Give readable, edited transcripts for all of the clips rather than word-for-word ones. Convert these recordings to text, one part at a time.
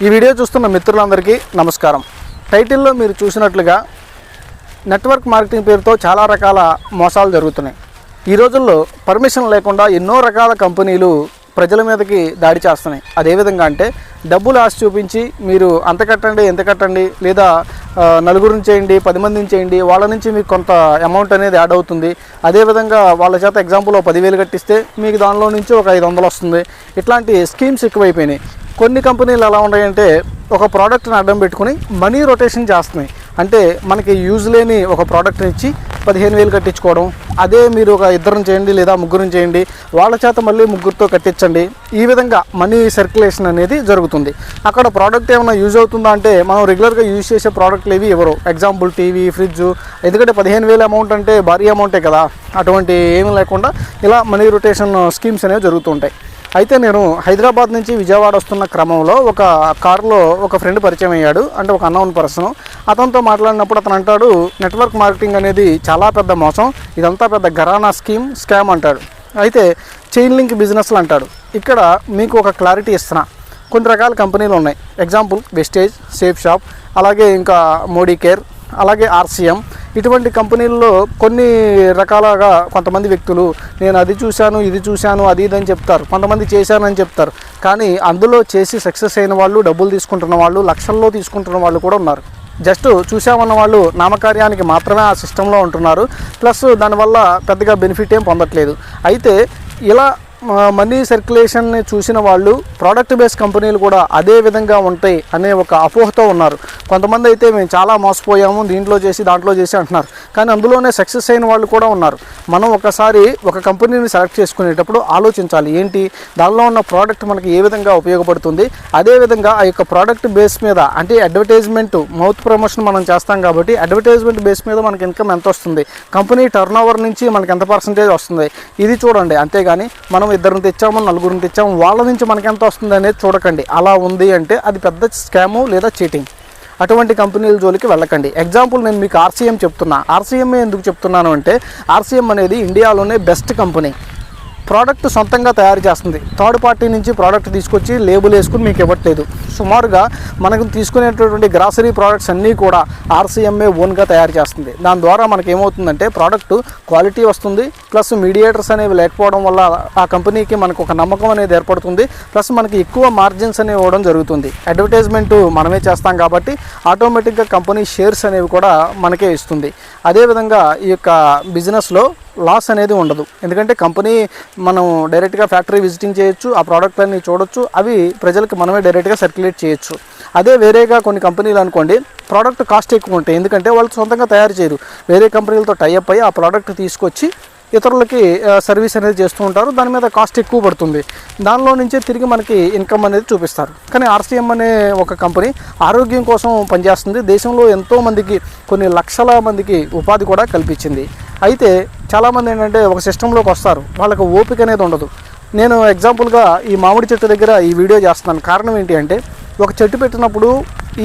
ఈ వీడియో చూస్తున్న మిత్రులందరికీ నమస్కారం. టైటిల్లో మీరు చూసినట్లుగా నెట్వర్క్ మార్కెటింగ్ పేరుతో చాలా రకాల మోసాలు జరుగుతున్నాయి. ఈ రోజుల్లో పర్మిషన్ లేకుండా ఎన్నో రకాల కంపెనీలు ప్రజల మీదకి దాడి చేస్తున్నాయి. అదేవిధంగా అంటే డబ్బులు ఆశ చూపించి మీరు అంత కట్టండి ఎంత కట్టండి, లేదా నలుగురిని చేయండి 10 మందిని చేయండి, వాళ్ళ నుంచి మీకు కొంత అమౌంట్ అనేది యాడ్ అవుతుంది. అదేవిధంగా వాళ్ళ చేత ఎగ్జాంపుల్ 10,000 కట్టిస్తే మీకు దానిలో నుంచి ఒక 500 వస్తుంది. ఇట్లాంటి స్కీమ్స్ ఎక్కువైపోయినాయి. కొన్ని కంపెనీలు ఎలా ఉన్నాయంటే ఒక ప్రోడక్ట్ని అడ్డం పెట్టుకుని మనీ రొటేషన్ చేస్తున్నాయి. అంటే మనకి యూజ్ లేని ఒక ప్రోడక్ట్ని ఇచ్చి 15,000 కట్టించుకోవడం, అదే మీరు ఒక 2 చేయండి లేదా 3 చేయండి, వాళ్ళ చేత మళ్ళీ 3తో కట్టించండి. ఈ విధంగా మనీ సర్క్యులేషన్ అనేది జరుగుతుంది. అక్కడ ప్రోడక్ట్ ఏమైనా యూజ్ అవుతుందా అంటే మనం రెగ్యులర్గా యూజ్ చేసే ప్రోడక్ట్లు ఏవి ఎవరు, ఎగ్జాంపుల్ టీవీ, ఫ్రిడ్జ్, ఎందుకంటే 15,000 అమౌంట్ అంటే భారీ అమౌంటే కదా. అటువంటి ఏమీ లేకుండా ఇలా మనీ రొటేషన్ స్కీమ్స్ అనేవి జరుగుతుంటాయి. అయితే నేను హైదరాబాద్ నుంచి విజయవాడ వస్తున్న క్రమంలో ఒక కారులో ఒక ఫ్రెండ్ పరిచయం అయ్యాడు. అంటే ఒక అన్నోన్ పర్సన్. అతనితో మాట్లాడినప్పుడు అతను అంటాడు, నెట్వర్క్ మార్కెటింగ్ అనేది చాలా పెద్ద మోసం, ఇదంతా పెద్ద ఘరానా స్కామ్ అంటాడు. అయితే చైన్ లింక్ బిజినెస్లు అంటాడు. ఇక్కడ మీకు ఒక క్లారిటీ ఇస్తున్నా. కొన్ని రకాల కంపెనీలు ఉన్నాయి. ఎగ్జాంపుల్ వెస్టేజ్, సేఫ్ షాప్, అలాగే ఇంకా మోడీ కేర్, అలాగే ఆర్సీఎం. ఇటువంటి కంపెనీల్లో కొన్ని రకాలుగా కొంతమంది వ్యక్తులు నేను అది చూశాను ఇది చూశాను అది ఇదని చెప్తారు, కొంతమంది చేశానని చెప్తారు. కానీ అందులో చేసి సక్సెస్ అయిన వాళ్ళు, డబ్బులు తీసుకుంటున్న వాళ్ళు, లక్షల్లో తీసుకుంటున్న వాళ్ళు కూడా ఉన్నారు. జస్ట్ చూసామన్న వాళ్ళు నామకార్యానికి మాత్రమే ఆ సిస్టంలో ఉంటున్నారు. ప్లస్ దానివల్ల పెద్దగా బెనిఫిట్ ఏం పొందట్లేదు. అయితే ఇలా మనీ సర్క్యులేషన్ని చూసిన వాళ్ళు ప్రోడక్ట్ బేస్డ్ కంపెనీలు కూడా అదే విధంగా ఉంటాయి అనే ఒక అపోహతో ఉన్నారు. కొంతమంది అయితే మేము చాలా మోసపోయాము, దీంట్లో చేసి దాంట్లో చేసి అంటున్నారు. కానీ అందులోనే సక్సెస్ అయిన వాళ్ళు కూడా ఉన్నారు. మనం ఒకసారి ఒక కంపెనీని సెలెక్ట్ చేసుకునేటప్పుడు ఆలోచించాలి, ఏంటి దానిలో ఉన్న ప్రోడక్ట్ మనకి ఏ విధంగా ఉపయోగపడుతుంది. అదేవిధంగా ఆ యొక్క ప్రోడక్ట్ బేస్ మీద అంటే అడ్వర్టైజ్మెంట్, మౌత్ ప్రమోషన్ మనం చేస్తాం కాబట్టి అడ్వర్టైజ్మెంట్ బేస్ మీద మనకి ఇన్కమ్ ఎంత వస్తుంది, కంపెనీ టర్న్ ఓవర్ నుంచి మనకి ఎంత పర్సంటేజ్ వస్తుంది, ఇది చూడండి. అంతేగాని మనం 2 తెచ్చాము 4 తెచ్చాము వాళ్ళ నుంచి మనకి ఎంత వస్తుంది అనేది చూడకండి. అలా ఉంది అంటే అది పెద్ద స్కాము లేదా చీటింగ్. అటువంటి కంపెనీల జోలికి వెళ్ళకండి. ఎగ్జాంపుల్ నేను మీకు ఆర్సీఎం చెప్తున్నా. ఆర్సీఎం ఎందుకు చెప్తున్నాను అంటే ఆర్సీఎం అనేది ఇండియాలోనే బెస్ట్ కంపెనీ. ప్రోడక్ట్ సొంతంగా తయారు చేస్తుంది. థర్డ్ పార్టీ నుంచి ప్రోడక్ట్ తీసుకొచ్చి లేబుల్ వేసుకుని మీకు ఇవ్వట్లేదు. సుమారుగా మనకు తీసుకునేటటువంటి గ్రాసరీ ప్రోడక్ట్స్ అన్నీ కూడా ఆర్సీఎంఏ ఓన్గా తయారు చేస్తుంది. దాని ద్వారా మనకి ఏమవుతుందంటే ప్రోడక్ట్ క్వాలిటీ వస్తుంది. ప్లస్ మీడియేటర్స్ అనేవి లేకపోవడం వల్ల ఆ కంపెనీకి మనకు ఒక నమ్మకం అనేది ఏర్పడుతుంది. ప్లస్ మనకి ఎక్కువ మార్జిన్స్ అనేవి ఇవ్వడం జరుగుతుంది. అడ్వర్టైజ్మెంట్ మనమే చేస్తాం కాబట్టి ఆటోమేటిక్గా కంపెనీ షేర్స్ అనేవి కూడా మనకే ఇస్తుంది. అదేవిధంగా ఈ యొక్క బిజినెస్లో లాస్ అనేది ఉండదు. ఎందుకంటే కంపెనీ మనం డైరెక్ట్గా ఫ్యాక్టరీ విజిటింగ్ చేయొచ్చు, ఆ ప్రోడక్ట్లన్నీ చూడొచ్చు, అవి ప్రజలకు మనమే డైరెక్ట్గా సర్క్యులేట్ చేయొచ్చు. అదే వేరేగా కొన్ని కంపెనీలు అనుకోండి, ప్రోడక్ట్ కాస్ట్ ఎక్కువ ఉంటాయి. ఎందుకంటే వాళ్ళు సొంతంగా తయారు చేయరు, వేరే కంపెనీలతో టైఅప్ అయ్యి ఆ ప్రోడక్ట్ తీసుకొచ్చి ఇతరులకి సర్వీస్ అనేది చేస్తూ ఉంటారు. దాని మీద కాస్ట్ ఎక్కువ పడుతుంది. దానిలో నుంచే తిరిగి మనకి ఇన్కమ్ అనేది చూపిస్తారు. కానీ ఆర్సీఎం అనే ఒక కంపెనీ ఆరోగ్యం కోసం పనిచేస్తుంది. దేశంలో ఎంతోమందికి, కొన్ని లక్షల మందికి ఉపాధి కూడా కల్పించింది. అయితే చాలామంది ఏంటంటే ఒక సిస్టంలోకి వస్తారు, వాళ్ళకి ఓపిక అనేది ఉండదు. నేను ఎగ్జాంపుల్గా ఈ మామిడి చెట్టు దగ్గర ఈ వీడియో చేస్తున్నాను. కారణం ఏంటి అంటే ఒక చెట్టు పెట్టినప్పుడు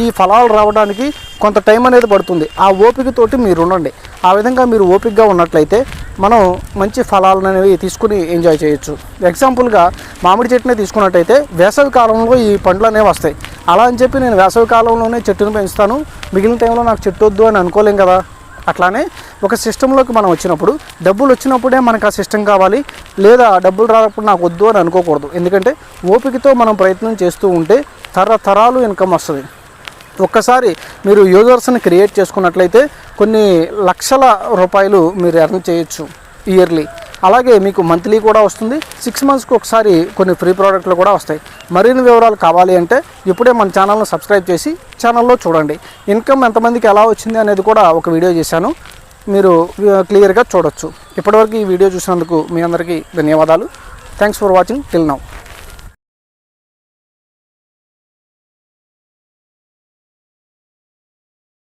ఈ ఫలాలు రావడానికి కొంత టైం అనేది పడుతుంది. ఆ ఓపికతోటి మీరు ఉండండి. ఆ విధంగా మీరు ఓపికగా ఉన్నట్లయితే మనం మంచి ఫలాలను అనేవి తీసుకుని ఎంజాయ్ చేయొచ్చు. ఎగ్జాంపుల్గా మామిడి చెట్టునే తీసుకున్నట్టయితే వేసవి కాలంలో ఈ పండ్లు అనేవి వస్తాయి. అలా అని చెప్పి నేను వేసవి కాలంలోనే చెట్టును పెంచుతాను, మిగిలిన టైంలో నాకు చెట్టు వద్దు అని అనుకోలేం కదా. అట్లానే ఒక సిస్టంలోకి మనం వచ్చినప్పుడు డబ్బులు వచ్చినప్పుడే మనకు ఆ సిస్టమ్ కావాలి, లేదా డబ్బులు రానప్పుడు నాకు వద్దు అని అనుకోకూడదు. ఎందుకంటే ఓపికతో మనం ప్రయత్నం చేస్తూ ఉంటే తరతరాలు ఇన్కమ్ వస్తుంది. ఒక్కసారి మీరు యూజర్స్ని క్రియేట్ చేసుకున్నట్లయితే కొన్ని లక్షల రూపాయలు మీరు ఎర్న్ చేయొచ్చు ఇయర్లీ. అలాగే మీకు మంత్లీ కూడా వస్తుంది. 6 మంత్స్కి ఒకసారి కొన్ని ఫ్రీ ప్రోడక్ట్లు కూడా వస్తాయి. మరిన్ని వివరాలు కావాలి అంటే ఇప్పుడే మన ఛానల్ను సబ్స్క్రైబ్ చేసి ఛానల్లో చూడండి. ఇన్కమ్ ఎంతమందికి ఎలా వచ్చింది అనేది కూడా ఒక వీడియో చేశాను, మీరు క్లియర్గా చూడొచ్చు. ఇప్పటివరకు ఈ వీడియో చూసినందుకు మీ అందరికీ ధన్యవాదాలు. Thanks for watching till now.